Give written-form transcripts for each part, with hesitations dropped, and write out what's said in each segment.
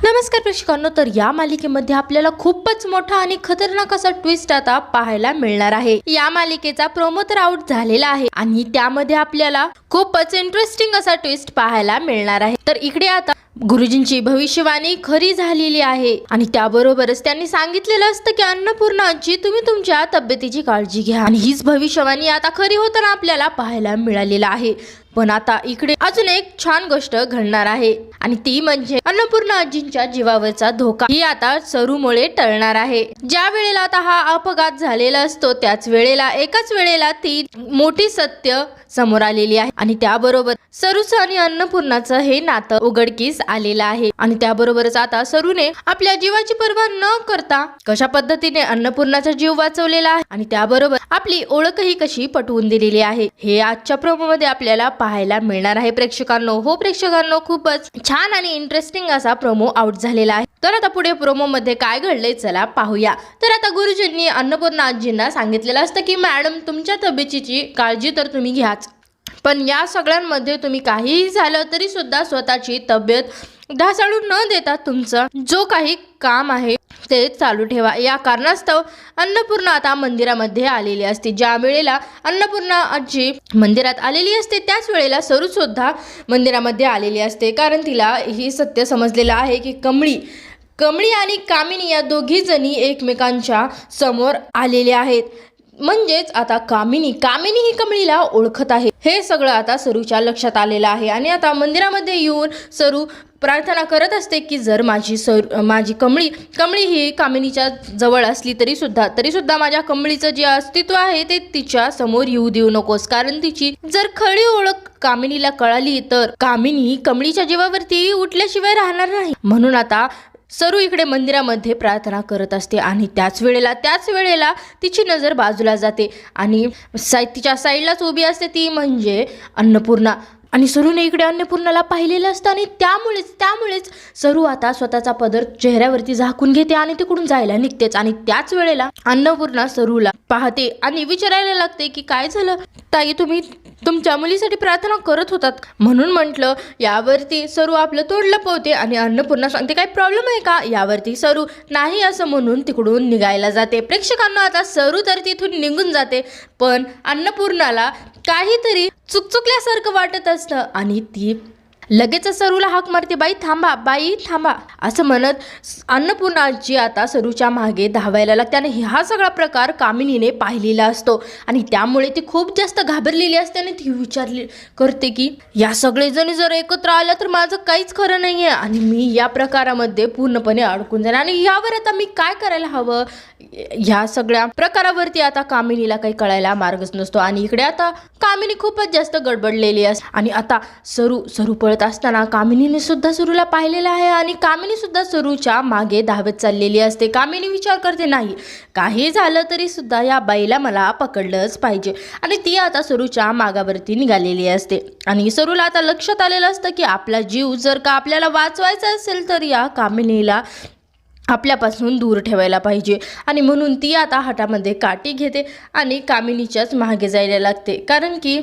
नमस्कार प्रेक्षकांनो, तर या मालिकेमध्ये आपल्याला खूपच मोठा आणि खतरनाक असा ट्विस्ट आता पाहायला मिळणार आहे। या मालिकेचा प्रोमो तर आउट झालेला आहे आणि त्यामध्ये आपल्याला खूपच इंटरेस्टिंग असा ट्विस्ट पाहायला मिळणार आहे। तर इकडे आता गुरुजींची भविष्यवाणी खरी झालेली आहे आणि त्याबरोबरच त्यांनी सांगितलेलं असतं की अन्नपूर्णा आजी, तुम्ही तुमच्या तब्येतीची काळजी घ्या आणि हीच भविष्यवाणी आता खरी होताना आपल्याला पाहायला मिळालेलं आहे। पण आता इकडे अजून एक छान गोष्ट घडणार आहे आणि ती म्हणजे अन्नपूर्णा आजींच्या जीवावरचा धोका ही आता सरूमुळे टळणार आहे। ज्या वेळेला आता हा अपघात झालेला असतो त्याच वेळेला एकाच वेळेला ती मोठी सत्य समोर आलेली आहे आणि त्याबरोबर सरूचं आणि अन्नपूर्णाचं हे नातं उघडकीस आलेलं आहे आणि त्याबरोबरच आता सरूने आपल्या जीवाची पर्वा न करता कशा पद्धतीने अन्नपूर्णाचा जीव वाचवलेला आहे आणि त्याबरोबर आपली ओळखही कशी पटवून दिलेली आहे हे आजच्या प्रोमो मध्ये आपल्याला पाहायला मिळणार आहे। प्रेक्षकांनो, हो प्रेक्षकांनो, खूपच छान आणि इंटरेस्टिंग असा प्रोमो आउट झालेला आहे। तर आता पुढे प्रोमो मध्ये काय घडलंय चला पाहूया। तर आता गुरुजींनी अन्नपूर्णा आजींना सांगितलेलं असतं की मॅडम, तुमच्या तब्येतीची काळजी तर तुम्ही घ्याच, पण या सगळ्यांमध्ये तुम्ही काहीही झालं तरी सुद्धा स्वतःची तब्येत ढासळू न देता तुमचं जो काही काम आहे ते चालू ठेवा। या कारणास्तव अन्नपूर्णा आता मंदिरामध्ये आलेली असते। ज्या वेळेला अन्नपूर्णा आजी मंदिरात आलेली असते त्याच वेळेला सरू सुद्धा मंदिरामध्ये आलेली असते, कारण तिला ही सत्य समजलेलं आहे की कमळी आणि कामिनी या दोघी जणी एकमेकांच्या समोर आलेल्या आहेत। म्हणजेच आता कामिनी ही कमळीला ओळखत आहे। हे सगळं आता सरूच्या लक्षात आलेलं आहे आणि आता मंदिरामध्ये येऊन सरू प्रार्थना करत असते की जर माझी कमळी ही कामिनीच्या जवळ असली तरी सुद्धा माझ्या कमळीचं जे अस्तित्व आहे ते तिच्या समोर येऊ देऊ नकोस, कारण तिची जर खरी ओळख कामिनीला कळाली तर कामिनी कमळीच्या जीवावरती उठल्याशिवाय राहणार नाही। म्हणून आता सरू इकडे मंदिरामध्ये प्रार्थना करत असते आणि त्याच वेळेला तिची नजर बाजूला जाते आणि तिच्या साईडलाच उभी असते ती म्हणजे अन्नपूर्णा आणि सरूने इकडे अन्नपूर्णाला पाहिलेलं असतं आणि त्यामुळेच सरू आता स्वतःचा पदर चेहऱ्यावरती झाकून घेते आणि तिकडून जायला निघतेच आणि त्याच वेळेला अन्नपूर्णा सरूला पाहते आणि विचारायला लागते की काय झालं ताई, तुम्ही तुमच्या मुलीसाठी प्रार्थना करत होतात म्हणून म्हटलं। यावरती सरू आपलं तोंड लपवते आणि अन्नपूर्णा सांगते काय प्रॉब्लेम आहे का? यावरती सरू नाही असं म्हणून तिकडून निघायला जाते। प्रेक्षकांना आता सरू तर तिथून निघून जाते, पण अन्नपूर्णाला काहीतरी चुकल्यासारखं वाटत असतं आणि ती लगेच सरूला हाक मारते, बाई थांबा असं म्हणत अन्नपूर्णाची आता सरूच्या मागे धावायला लागते आणि हा सगळा प्रकार कामिनीने पाहिलेला असतो आणि त्यामुळे ती खूप जास्त घाबरलेली असते आणि ती विचारली करते की या सगळे जणी जर एकत्र आल्या तर माझं काहीच खरं नाहीये आणि मी या प्रकारामध्ये पूर्णपणे अडकून जाणार आणि यावर आता मी काय करायला हवं। ह्या सगळ्या प्रकारावरती आता कामिनीला काही कळायला मार्गच नसतो आणि इकडे आता कामिनी खूपच जास्त गडबडलेली असते आणि आता सरू पळत असताना कामिनीने सुद्धा सरूला पाहिलेलं आहे आणि कामिनी सुद्धा सरूच्या मागे धावत चाललेली असते। कामिनी विचार करते नाही, काही झालं तरी सुद्धा या बाईला मला पकडलंच पाहिजे आणि ती आता सरूच्या मागावरती निघालेली असते आणि सरूला आता लक्षात आलेलं असतं की आपला जीव जर का आपल्याला वाचवायचा असेल तर या कामिनीला आपल्यापासून दूर ठेवायला पाहिजे आणि म्हणून ती आता हातामध्ये काठी घेते आणि कामिनीच्याच मागे जायला लागते, कारण की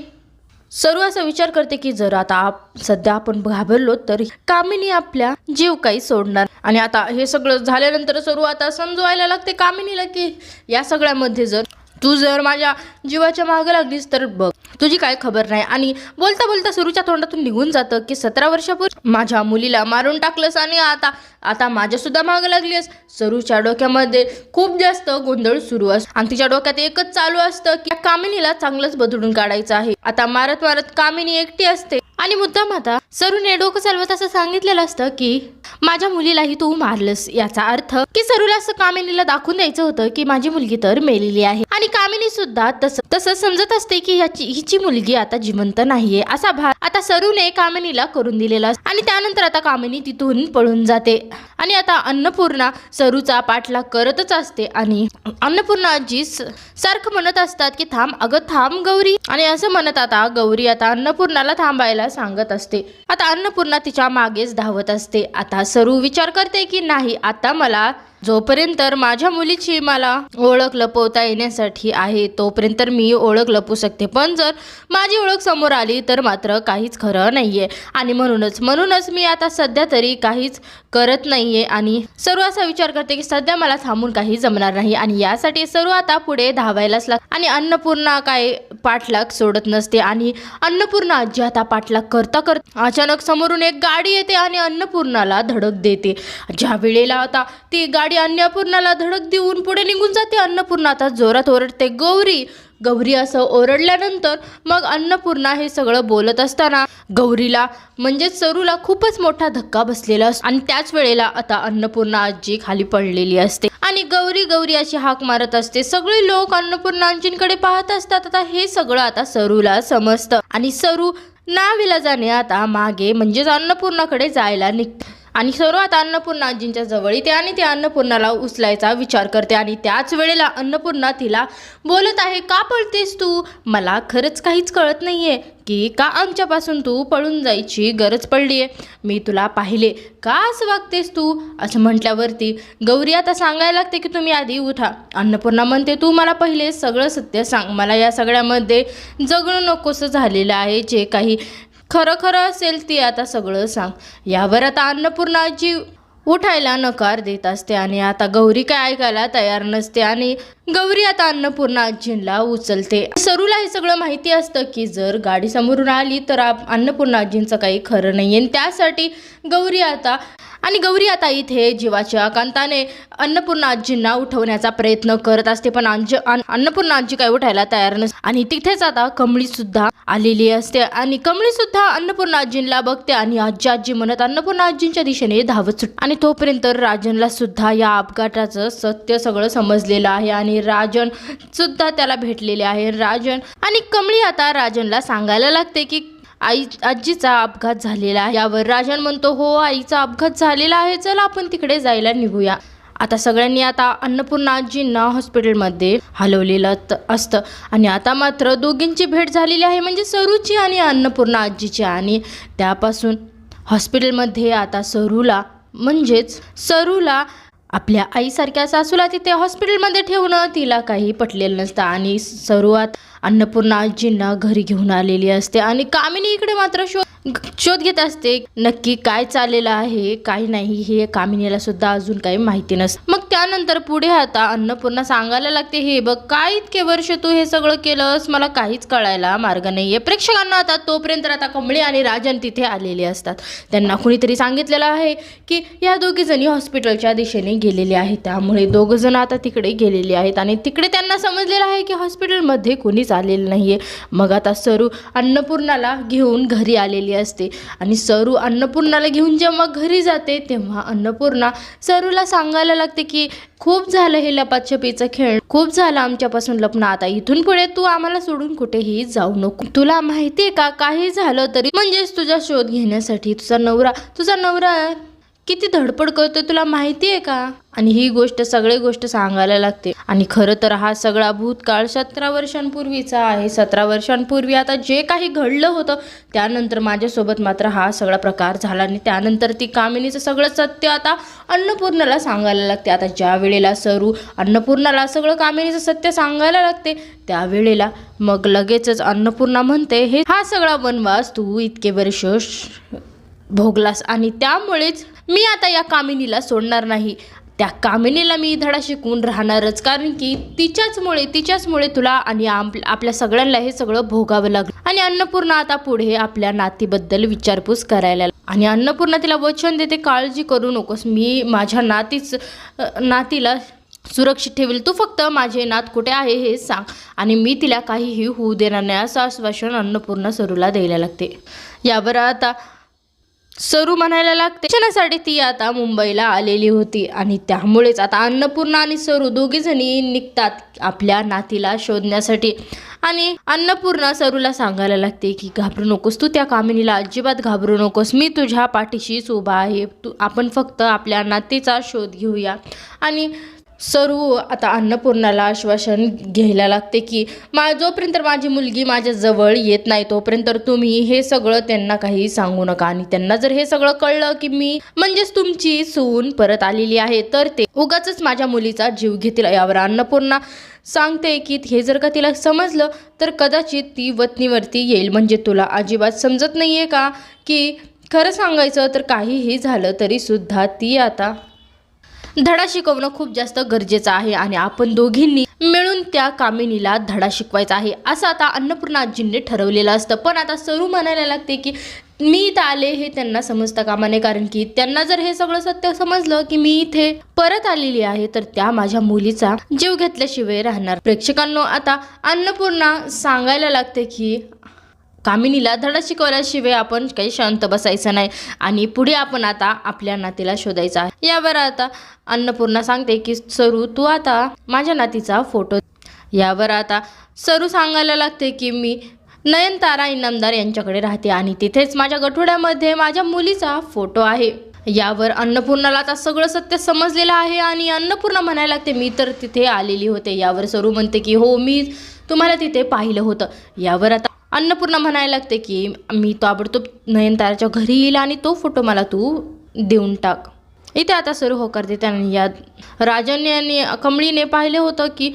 सरू असा विचार करते की जर आता सध्या आपण घाबरलो तर कामिनी आपल्या जीव काही सोडणार आणि आता हे सगळं झाल्यानंतर सरू आता समजवायला लागते कामिनीला की या सगळ्यामध्ये तू जर माझ्या जीवाच्या मागे लागलीस तर बघ तुझी काय खबर नाही। आणि बोलता बोलता सरूच्या तोंडातून निघून जातं की 17 वर्षापूर्वी माझ्या मुलीला मारून टाकलंस आणि आता माझ्या सुद्धा मागे लागलीस। सरूच्या डोक्यामध्ये खूप जास्त गोंधळ सुरू असतो आणि तिच्या डोक्यात एकच चालू असतं की कामिनीला चांगलंच बदलून काढायचं आहे। आता मारत कामिनी एकटी असते आणि मुद्दाम आता सरूने डोकं चालवत असं सांगितलेलं असतं की माझ्या मुलीलाही तू मारलंस, याचा अर्थ की सरूला असं कामिनीला दाखवून द्यायचं होतं की माझी मुलगी तर मेलेली आहे आणि कामिनी सुद्धा तसं समजत असते की हिची मुलगी आता जिवंत नाहीये असा भार आता सरूने कामिनीला करून दिलेला असतो आणि त्यानंतर आता कामिनी तिथून पळून जाते आणि आता अन्नपूर्णा सरूचा पाठलाग करतच असते आणि अन्नपूर्णा आजी सारखं म्हणत असतात की थांब अगं थांब गौरी, आणि असं म्हणत आता गौरी आता अन्नपूर्णाला थांबायला सांगत असते. आता अन्नपूर्णा तिच्या मागेच धावत असते. आता सरू विचार करते की नाही, आता मला जोपर्यंत माझ्या मुलीची मला ओळख लपवता येण्यासाठी आहे तोपर्यंत मी ओळख लपवू शकते, पण जर माझी ओळख समोर आली तर मात्र काहीच खरं नाहीये. आणि म्हणूनच मी आता सध्या तरी काहीच करत नाहीये. आणि सरू असा विचार करते की सध्या मला थांबून काही जमणार नाही. आणि यासाठी सरू आता पुढे धावायलाच लागते. आणि अन्नपूर्णा काय पाठलाग सोडत नसते. आणि अन्नपूर्णा आजी आता पाठलाग करता अचानक समोरून एक गाडी येते आणि अन्नपूर्णाला धडक देते. ज्या वेळेला आता ती गाडी अन्नपूर्णाला धडक देऊन पुढे निघून जाते. अन्नपूर्णा आता जोरात ओरडते, गौरी गौरी असं ओरडल्यानंतर मग अन्नपूर्णा हे सगळं बोलत असताना गौरीला म्हणजेच सरूला खूपच मोठा धक्का बसलेला असतो. आणि त्याच वेळेला आता अन्नपूर्णा आजी खाली पडलेली असते आणि गौरी गौरी अशी हाक मारत असते. सगळे लोक अन्नपूर्णा आजींकडे पाहत असतात. आता हे सगळं आता सरूला समजतं आणि सरू नाविलाजाने आता मागे म्हणजेच अन्नपूर्णाकडे जायला निघते. आणि सरू आता अन्नपूर्णा आजींच्या जवळ येते आणि ती अन्नपूर्णाला उचलायचा विचार करते. आणि त्याच वेळेला अन्नपूर्णा तिला बोलत आहे, का पळतेस तू? मला खरंच काहीच कळत नाहीये की का आमच्यापासून तू पळून जायची गरज पडलीये. मी तुला पाहिले, का असं वागतेस तू? असं म्हटल्यावरती गौरी आता सांगायला लागते की तुम्ही आधी उठा. अन्नपूर्णा म्हणते, तू मला पहिले सगळं सत्य सांग. मला या सगळ्यामध्ये जगणं नकोसं झालेलं आहे. जे काही खरं असेल ती आता सगळं सांग. यावर आता अन्नपूर्णा आजी उठायला नकार देत असते आणि आता गौरी काय ऐकायला तयार नसते आणि गौरी आता अन्नपूर्णा आजींना उचलते. सरूला हे सगळं माहिती असतं की जर गाडी समोरून आली तर अन्नपूर्णा आजींचं काही खरं नाही आहे. त्यासाठी गौरी आता इथे जीवाच्या आकांताने अन्नपूर्णा आजींना उठवण्याचा प्रयत्न करत असते. पण अन्नपूर्णा आजी काय उठायला तयार नसते. आणि तिथेच आता कमळी सुद्धा आलेली असते आणि कमळी सुद्धा अन्नपूर्णा आजींना बघते आणि आजी म्हणत अन्नपूर्णा आजींच्या दिशेने धावत सुटते. आणि तोपर्यंत राजनला सुद्धा या अपघाताचं सत्य सगळं समजलेलं आहे आणि राजन सुद्धा त्याला भेटलेले आहे. राजन आणि कमळी आता राजनला सांगायला लागते की आजीचा अपघात झालेला आहे. यावर राजन म्हणतो, हो आईचा अपघात झालेला आहे, चला आपण तिकडे जायला निघूया. आता सगळ्यांनी आता अन्नपूर्णा आजींना हॉस्पिटलमध्ये हलवलेलं असतं आणि आता मात्र दोघींची भेट झालेली आहे, म्हणजे सरूची आणि अन्नपूर्णा आजीची. आणि त्यापासून हॉस्पिटलमध्ये आता सरूला आपल्या आईसारख्या सासूला तिथे हॉस्पिटलमध्ये ठेवणं तिला काही पटलेलं नसतं. आणि सरूआत अन्नपूर्णा आजींना घरी घेऊन आलेली असते आणि कामिनी इकडे मात्र शोध घेत असते नक्की काय चाललेलं आहे काय नाही हे कामिनीला सुद्धा अजून काही माहिती नसतं. मग त्यानंतर पुढे आता अन्नपूर्णा सांगायला लागते, हे बघ काय इतके वर्ष तू हे सगळं केलंस, मला काहीच कळायला मार्ग नाहीये. प्रेक्षकांना आता तोपर्यंत आता कमळी आणि राजन तिथे आलेले असतात. त्यांना कुणीतरी सांगितलेलं आहे की या दोघी जणी हॉस्पिटलच्या दिशेने गेलेले आहेत. त्यामुळे दोघ जण आता तिकडे गेलेले आहेत आणि तिकडे त्यांना समजलेलं आहे की हॉस्पिटलमध्ये कोणीच आलेलं नाहीये. मग आता सरू अन्नपूर्णाला घेऊन घरी आलेली असते आणि सरू अन्नपूर्णाला घेऊन जेव्हा घरी जाते तेव्हा अन्नपूर्णा सरूला सांगायला लागते की खूप झालं हे लपाछपीचं खेळ, खूप झालं आमच्यापासून लपणं, आता इथून पुढे तू आम्हाला सोडून कुठेही जाऊ नको. तुला माहितीये का काही झालं तरी म्हणजेच तुझा शोध घेण्यासाठी तुझा नवरा किती धडपड करतो तुला माहितीये का? आणि ही सगळी गोष्ट सांगायला लागते. आणि खरं तर हा सगळा भूतकाळ 17 वर्षांपूर्वीचा आहे. 17 वर्षांपूर्वी आता जे काही घडलं होतं त्यानंतर माझ्यासोबत मात्र हा सगळा प्रकार झाला आणि त्यानंतर ती कामिनीचं सगळं सत्य आता अन्नपूर्णाला सांगायला लागते. आता ज्या वेळेला सरू अन्नपूर्णाला सगळं कामिनीचं सत्य सांगायला लागते त्यावेळेला मग लगेचच अन्नपूर्णा म्हणते, हा सगळा वनवास तू इतके वर्ष भोगलास आणि त्यामुळेच मी आता या कामिनीला सोडणार नाही. त्या कामिनीला मी धडा शिकवून राहणारच, कारण की तिच्याचमुळे तुला आणि आपल्या सगळ्यांना हे सगळं भोगावं लागलं. आणि अन्नपूर्णा आता पुढे आपल्या नातीबद्दल विचारपूस करायला आणि अन्नपूर्णा तिला वचन देते, काळजी करू नकोस, मी माझ्या नातीला सुरक्षित ठेवेल, तू फक्त माझे नात कुठे आहे हे सांग आणि मी तिला काहीही होऊ देणार नाही असं आश्वासन अन्नपूर्णा सरूला द्यायला लागते. यावर आता सरू म्हणायला लागते शिक्षणासाठी ती आता मुंबईला आलेली होती आणि त्यामुळेच आता अन्नपूर्णा आणि सरू दोघी जणी निघतात आपल्या नातीला शोधण्यासाठी. आणि अन्नपूर्णा सरूला सांगायला लागते की घाबरू नकोस, तू त्या कामिनीला अजिबात घाबरू नकोस, मी तुझ्या पाठीशीच उभा आहे, आपण फक्त आपल्या नातीचा शोध घेऊया. आणि सरू आता अन्नपूर्णाला आश्वासन घ्यायला लागते की जोपर्यंत माझी मुलगी माझ्या जवळ येत नाही तोपर्यंत तुम्ही हे सगळं त्यांना काही सांगू नका, आणि त्यांना जर हे सगळं कळलं की मी म्हणजेच तुमची सून परत आलेली आहे तर ते उगाचच माझ्या मुलीचा जीव घेतील. यावर अन्नपूर्णा सांगते की हे जर का तिला समजलं तर कदाचित ती वतनीवरती येईल. म्हणजे तुला अजिबात समजत नाहीये का की खरं सांगायचं तर काहीही झालं तरी सुद्धा ती आता धडा शिकवणं खूप जास्त गरजेचं आहे आणि आपण दोघींनी मिळून त्या कामिनीला धडा शिकवायचा आहे असं आता अन्नपूर्णा आजींनी ठरवलेलं असतं. पण आता सरू म्हणायला लागते की मी इथं आले हे त्यांना समजता कामा नये, कारण की त्यांना जर हे सगळं सत्य समजलं की मी इथे परत आलेली आहे तर त्या माझ्या मुलीचा जीव घेतल्याशिवाय राहणार. प्रेक्षकांनो आता अन्नपूर्णा सांगायला लागते की कामिनीला धडा शिकवल्याशिवाय आपण काही शांत बसायचं नाही आणि पुढे आपण आता आपल्या नातीला शोधायचं आहे. यावर आता अन्नपूर्णा सांगते की सरू तू आता माझ्या नातीचा फोटो. यावर आता सरू सांगायला लागते की मी नयनतारा इनामदार यांच्याकडे राहते आणि तिथेच माझ्या गठोड्यामध्ये माझ्या मुलीचा फोटो आहे. यावर अन्नपूर्णाला आता सगळं सत्य समजलेलं आहे आणि अन्नपूर्णा म्हणायला लागते मी तर तिथे आलेली होते. यावर सरू म्हणते की हो मी तुम्हाला तिथे पाहिलं होतं. यावर आता अन्नपूर्णा म्हणायला लागते की मी ताबडतोब नयनताराच्या घरी येईल आणि तो फोटो मला तू देऊन टाक. इथे आता सरू होकार देते आणि या राजाने आणि कमळीने पाहिलं होतं की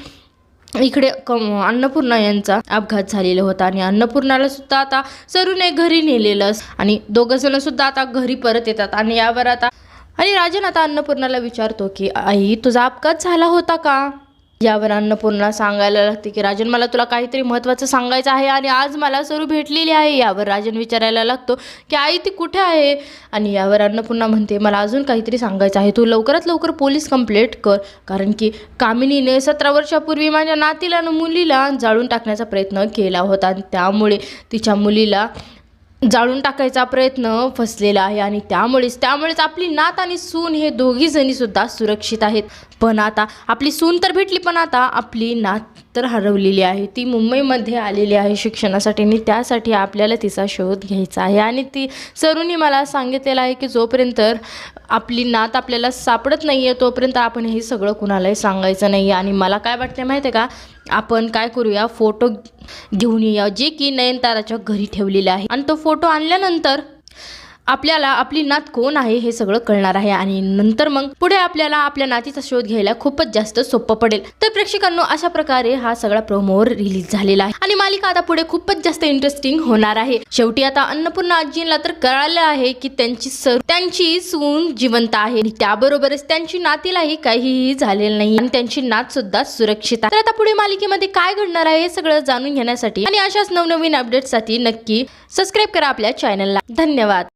इकडे अन्नपूर्णा यांचा अपघात झालेला होता आणि अन्नपूर्णाला सुद्धा आता सरूने घरी नेलेलं आणि दोघं जण सुद्धा आता घरी परत येतात. आणि यावर आता राजन आता अन्नपूर्णाला विचारतो की आई तुझा अपघात झाला होता का. यावर अन्नपूर्णा सांगायला लागते की राजन मला तुला काहीतरी महत्त्वाचं सांगायचं आहे आणि आज मला सरू भेटलेली आहे. यावर राजन विचारायला लागतो की आई ती कुठे आहे. आणि यावर अन्नपूर्णा म्हणते मला अजून काहीतरी सांगायचं आहे, तू लवकरात लवकर पोलीस कंप्लेंट कर, कारण की कामिनीने 17 वर्षापूर्वी माझ्या नातीला आणि मुलीला जाळून टाकण्याचा प्रयत्न केला होता आणि त्यामुळे तिच्या मुलीला जाळून टाकायचा प्रयत्न फसलेला आहे आणि त्यामुळेच आपली नात आणि सून हे दोघी जणी सुद्धा सुरक्षित आहेत. पण आता आपली सून तर भेटली पण आता आपली नात तर हरवलेली आहे. ती मुंबईमध्ये आलेली आहे शिक्षणासाठी आणि त्यासाठी आपल्याला तिचा शोध घ्यायचा आहे. आणि ती सरूनी मला सांगितलेलं आहे की जोपर्यंत आपली नात आपल्याला सापडत नाही आहे तोपर्यंत आपण हे सगळं कुणालाही सांगायचं नाही. आणि मला काय वाटते माहिती आहे का, आपण काय करूया फोटो घेऊन येऊया जे की नयनताराच्या घरी ठेवलेले आहे आणि तो फोटो आणल्यानंतर आपल्याला आपली नात कोण आहे हे सगळं कळणार आहे आणि नंतर मग पुढे आपल्याला आपल्या नातीचा शोध घ्यायला खूपच जास्त सोपं पडेल. तर प्रेक्षकांनो अशा प्रकारे हा सगळा प्रोमो रिलीज झालेला आहे आणि मालिका आता पुढे खूपच जास्त इंटरेस्टिंग होणार आहे. शेवटी आता अन्नपूर्णा आजींना तर कळालं आहे की त्यांची सून जिवंत आहे आणि त्याबरोबरच त्यांची नातीलाही काहीही झालेलं नाही आणि त्यांची नात सुद्धा सुरक्षित आहे. तर आता पुढे मालिकेमध्ये काय घडणार आहे हे सगळं जाणून घेण्यासाठी आणि अशाच नवनवीन अपडेट्ससाठी नक्की सबस्क्राईब करा आपल्या चॅनलला. धन्यवाद.